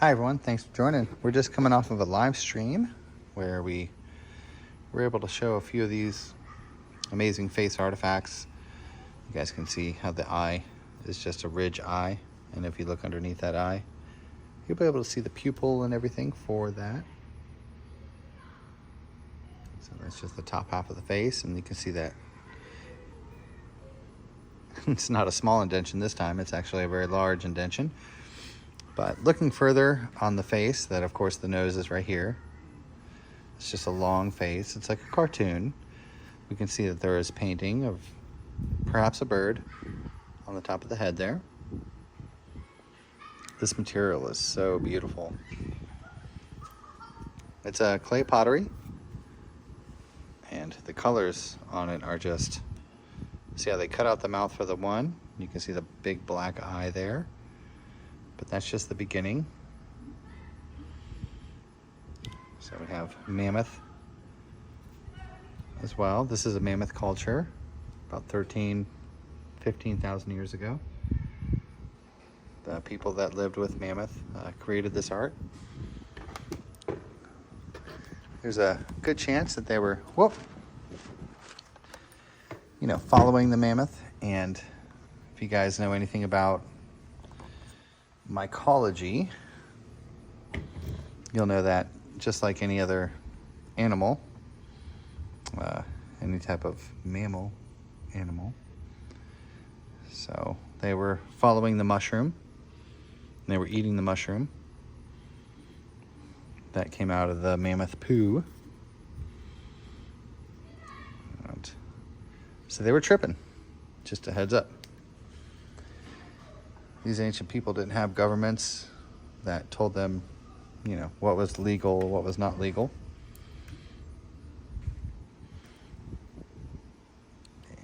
Hi everyone, thanks for joining. We're just coming off of a live stream where we were able to show a few of these amazing face artifacts. You guys can see how the eye is just a ridge eye, and if you look underneath that eye, you'll be able to see the pupil and everything for that. So that's just the top half of the face, and you can see that it's not a small indention this time, it's actually a very large indention. But looking further on the face, that of course the nose is right here. It's just a long face. It's like a cartoon. We can see that there is painting of perhaps a bird on the top of the head there. This material is so beautiful. It's a clay pottery, and the colors on it are just, see how they cut out the mouth for the one? You can see the big black eye there. But that's just the beginning. So we have mammoth as well. This is a mammoth culture, about 15,000 years ago. The people that lived with mammoth created this art. There's a good chance that they were, following the mammoth. And if you guys know anything about mycology, you'll know that just like any other animal, any type of mammal animal, so they were following the mushroom, and they were eating the mushroom that came out of the mammoth poo. And so they were tripping, just a heads up. These ancient people didn't have governments that told them, what was legal, what was not legal.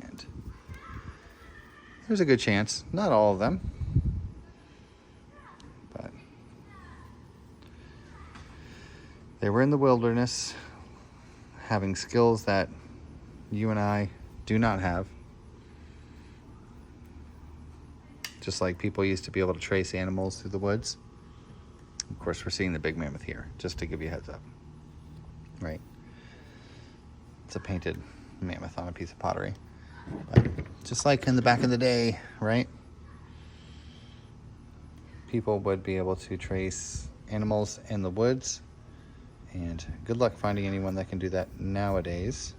And there's a good chance, not all of them, but they were in the wilderness having skills that you and I do not have. Just like people used to be able to trace animals through the woods. Of course, we're seeing the big mammoth here, just to give you a heads up, right? It's a painted mammoth on a piece of pottery. But just like in the back of the day, right? People would be able to trace animals in the woods, and good luck finding anyone that can do that nowadays.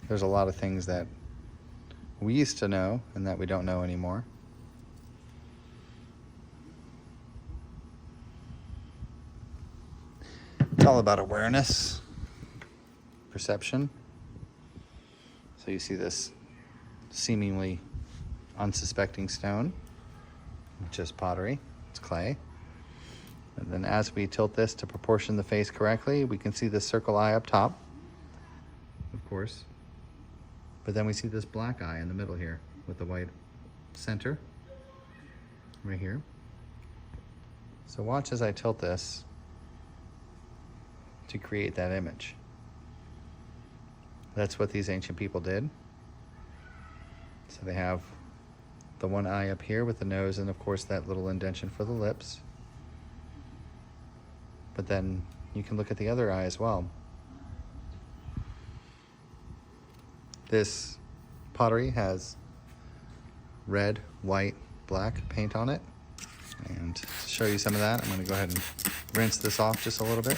There's a lot of things that we used to know and that we don't know anymore. It's all about awareness, perception. So you see this seemingly unsuspecting stone, just pottery, it's clay. And then as we tilt this to proportion the face correctly, we can see this circle eye up top, of course. But then we see this black eye in the middle here with the white center right here. So watch as I tilt this to create that image. That's what these ancient people did. So they have the one eye up here with the nose, and of course that little indentation for the lips. But then you can look at the other eye as well. This pottery has red, white, black paint on it. And to show you some of that, I'm going to go ahead and rinse this off just a little bit.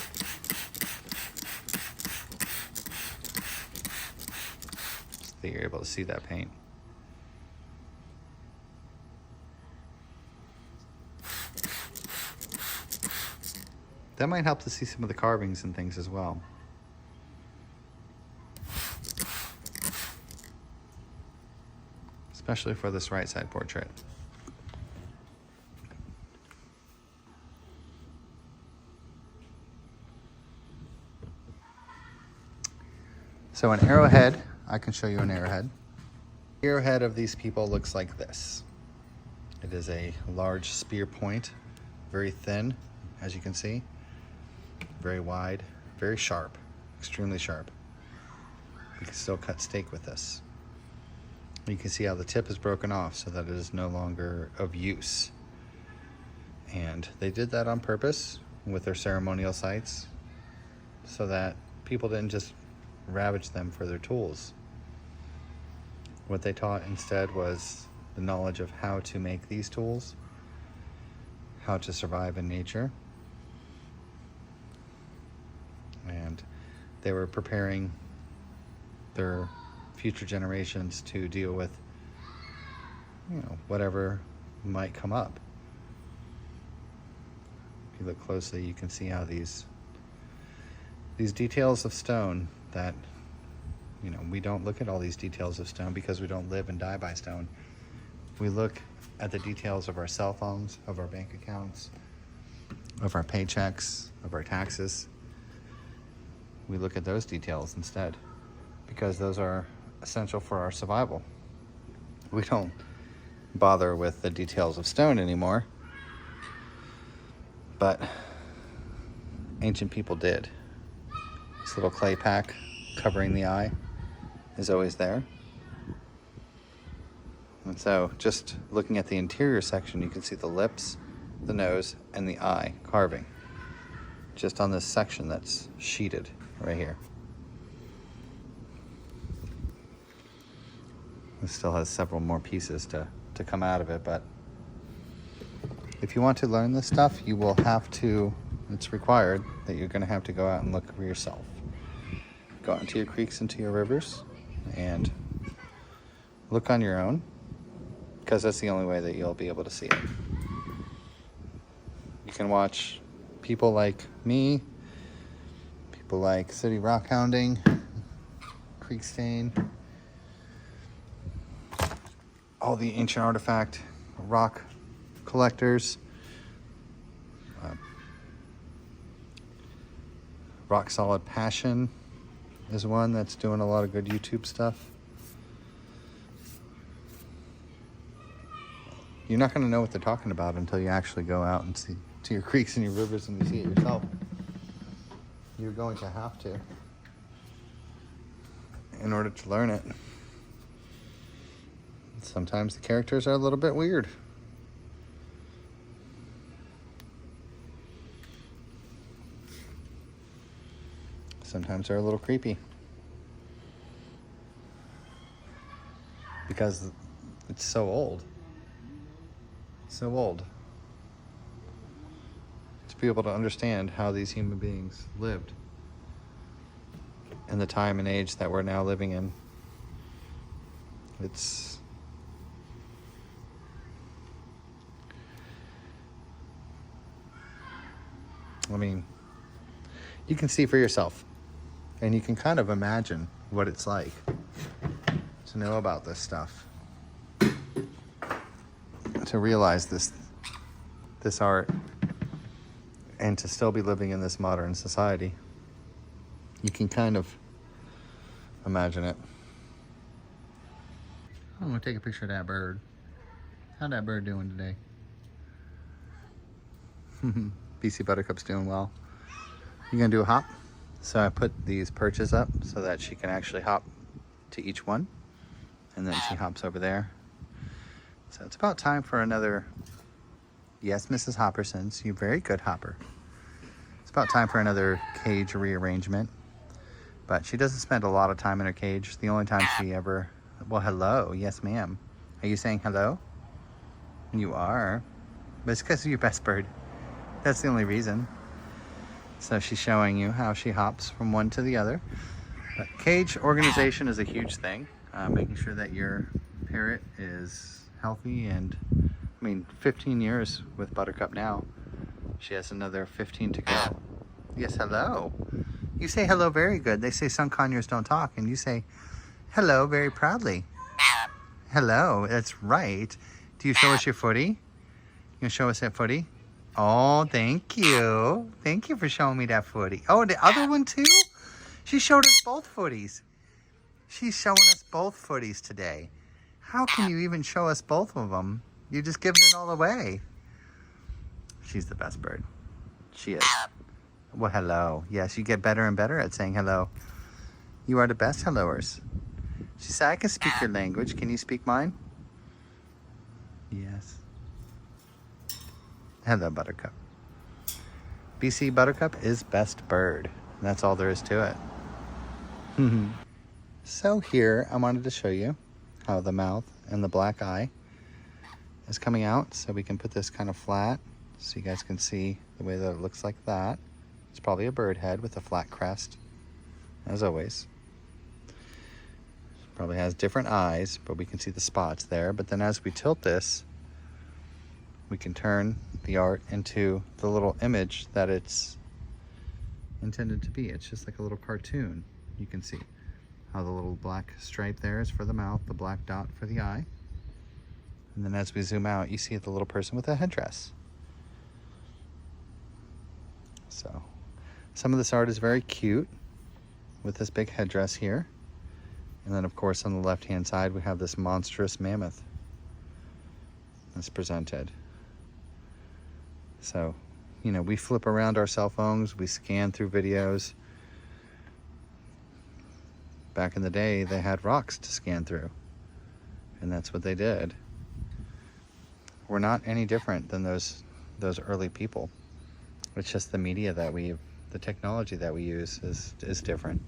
So you're able to see that paint. That might help to see some of the carvings and things as well. Especially for this right side portrait. So an arrowhead, I can show you an arrowhead. The arrowhead of these people looks like this. It is a large spear point, very thin, as you can see, very wide, very sharp, extremely sharp. You can still cut steak with this. You can see how the tip is broken off so that it is no longer of use. And they did that on purpose with their ceremonial sites so that people didn't just ravage them for their tools. What they taught instead was the knowledge of how to make these tools, how to survive in nature, and they were preparing their future generations to deal with, whatever might come up. If you look closely, you can see how these details of stone that, we don't look at all these details of stone because we don't live and die by stone. We look at the details of our cell phones, of our bank accounts, of our paychecks, of our taxes. We look at those details instead because those are essential for our survival. We don't bother with the details of stone anymore, but ancient people did. This little clay pack covering the eye is always there. And so just looking at the interior section, you can see the lips, the nose, and the eye carving just on this section that's sheeted right here. It still has several more pieces to come out of it, but if you want to learn this stuff, you will have to, it's required that you're going to have to go out and look for yourself. Go out into your creeks, into your rivers, and look on your own, because that's the only way that you'll be able to see it. You can watch people like me, people like City Rock Hounding, Creek Stain, all the ancient artifact rock collectors, Rock Solid Passion is one that's doing a lot of good YouTube stuff. You're not going to know what they're talking about until you actually go out and see to your creeks and your rivers and you see it yourself. You're going to have to in order to learn it. Sometimes the characters are a little bit weird. Sometimes they're a little creepy. Because it's so old. So old. To be able to understand how these human beings lived in the time and age that we're now living in. You can see for yourself, and you can kind of imagine what it's like to know about this stuff, to realize this art, and to still be living in this modern society. You can kind of imagine it. I'm gonna take a picture of that bird. How's that bird doing today? BC Buttercup's doing well. You gonna do a hop? So I put these perches up so that she can actually hop to each one. And then she hops over there. So it's about time for another, yes, Mrs. Hoppersons, you're very good hopper. It's about time for another cage rearrangement. But she doesn't spend a lot of time in her cage. The only time she ever, well, hello, yes ma'am. Are you saying hello? You are, but it's because you're best bird. That's the only reason. So she's showing you how she hops from one to the other. But cage organization is a huge thing. Making sure that your parrot is healthy, and 15 years with Buttercup now. She has another 15 to go. Yes, hello. You say hello very good. They say sun conures don't talk, and you say hello very proudly. Hello, that's right. Do you show us your footy? You gonna show us that footy? Oh, thank you. Thank you for showing me that footy. Oh, the other one too? She showed us both footies. She's showing us both footies today. How can you even show us both of them? You're just giving it all away. She's the best bird. She is. Well, hello. Yes, you get better and better at saying hello. You are the best helloers. She said, I can speak your language. Can you speak mine? Yes. And the buttercup. BC buttercup is best bird. And that's all there is to it. So here I wanted to show you how the mouth and the black eye is coming out. So we can put this kind of flat so you guys can see the way that it looks like that. It's probably a bird head with a flat crest, as always. Probably has different eyes, but we can see the spots there. But then as we tilt this, we can turn the art into the little image that it's intended to be. It's just like a little cartoon. You can see how the little black stripe there is for the mouth, the black dot for the eye. And then as we zoom out, you see the little person with a headdress. So some of this art is very cute with this big headdress here. And then of course on the left hand side we have this monstrous mammoth that's presented. So, you know, we flip around our cell phones, we scan through videos. Back in the day they had rocks to scan through, and that's what they did. We're not any different than those early people. It's just the media that the technology that we use is different.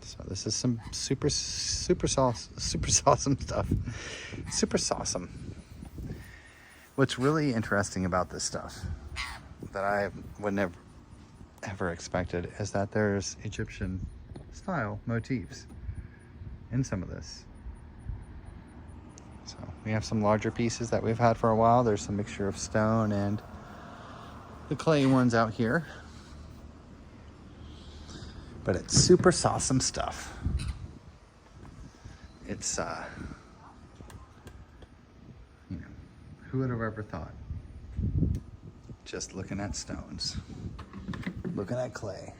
So this is some super awesome stuff. Super awesome. What's really interesting about this stuff that I would never ever expected is that there's Egyptian style motifs in some of this. So we have some larger pieces that we've had for a while. There's some mixture of stone and the clay ones out here. But it's super awesome stuff. It's, you know, who would have ever thought? Just looking at stones, looking at clay,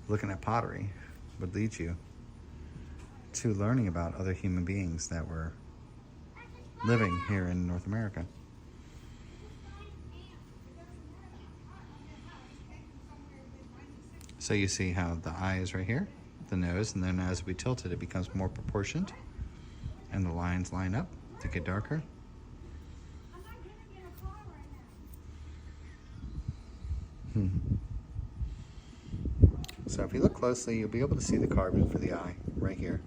looking at pottery would lead you to learning about other human beings that were living here in North America. So you see how the eye is right here, the nose, and then as we tilt it, it becomes more proportioned, and the lines line up to get darker. So if you look closely, you'll be able to see the carving for the eye right here.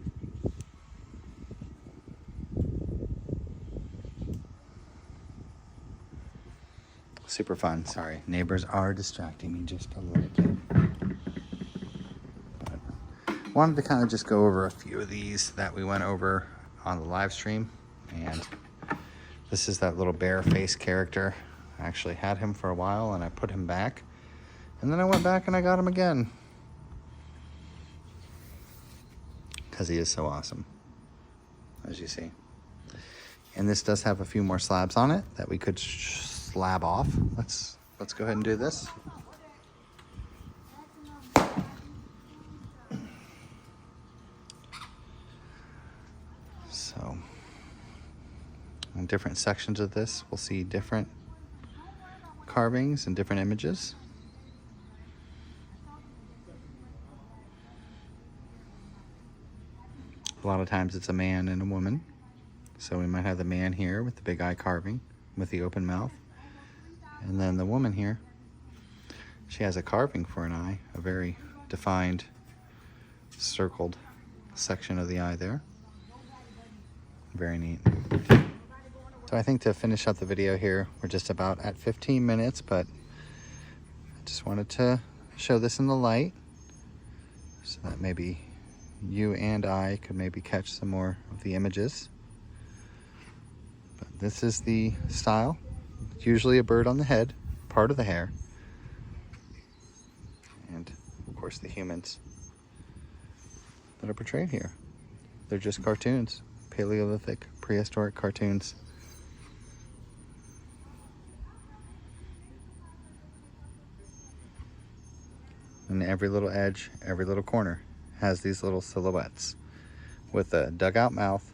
Super fun. Sorry, neighbors are distracting me just a little bit. But wanted to kind of just go over a few of these that we went over on the live stream. And this is that little bear face character. I actually had him for a while and I put him back. And then I went back and I got him again. Because he is so awesome, as you see. And this does have a few more slabs on it that we could slab off. Let's go ahead and do this. So, in different sections of this, we'll see different carvings and different images. A lot of times it's a man and a woman. So we might have the man here with the big eye carving with the open mouth. And then the woman here, she has a carving for an eye, a very defined circled section of the eye there. Very neat. So I think to finish up the video here, we're just about at 15 minutes, but I just wanted to show this in the light so that maybe you and I could maybe catch some more of the images. But this is the style. It's usually a bird on the head, part of the hair, and of course the humans that are portrayed here. They're just cartoons, Paleolithic, prehistoric cartoons. And every little edge, every little corner has these little silhouettes with a dugout mouth,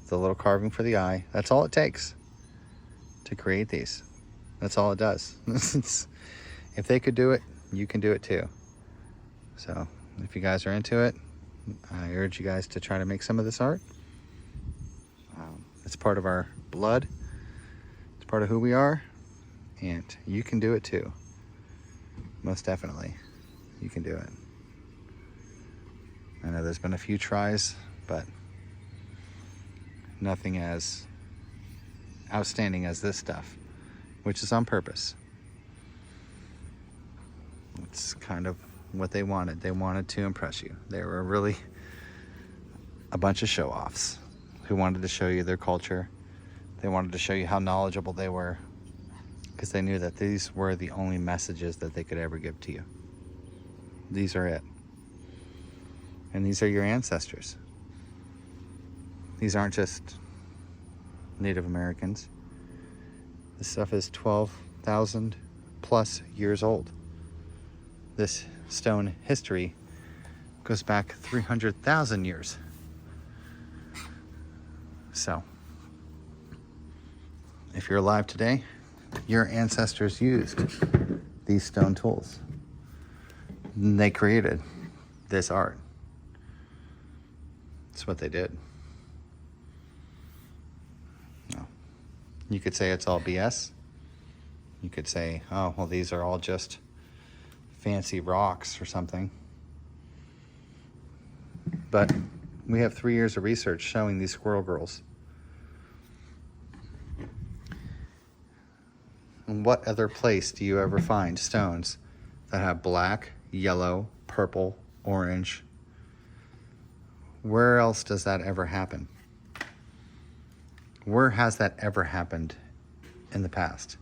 the little carving for the eye. That's all it takes to create these. That's all it does. If they could do it, you can do it too. So if you guys are into it, I urge you guys to try to make some of this art It's part of our blood. It's part of who we are. And you can do it too. Most definitely. You can do it. I know there's been a few tries, but nothing as outstanding as this stuff, which is on purpose. It's kind of what they wanted. They wanted to impress you. They were really a bunch of show-offs who wanted to show you their culture. They wanted to show you how knowledgeable they were, because they knew that these were the only messages that they could ever give to you. These are it. And these are your ancestors. These aren't just Native Americans. This stuff is 12,000 plus years old. This stone history goes back 300,000 years. So, if you're alive today, your ancestors used these stone tools. And they created this art. That's what they did. No. You could say it's all BS. You could say, oh, well, these are all just fancy rocks or something. But we have 3 years of research showing these squirrel girls. In what other place do you ever find stones that have black, yellow, purple, orange? Where else does that ever happen? Where has that ever happened in the past?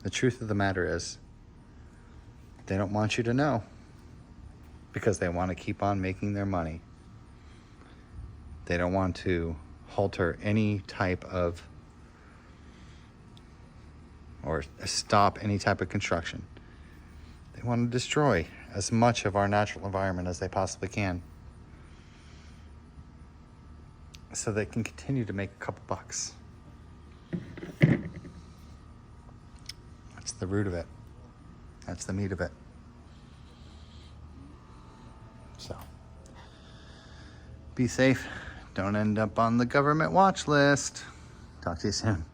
The truth of the matter is, they don't want you to know, because they want to keep on making their money. They don't want to halter any type of, or stop any type of construction. They want to destroy as much of our natural environment as they possibly can, so they can continue to make a couple bucks. That's the root of it. That's the meat of it. So, be safe. Don't end up on the government watch list. Talk to you soon.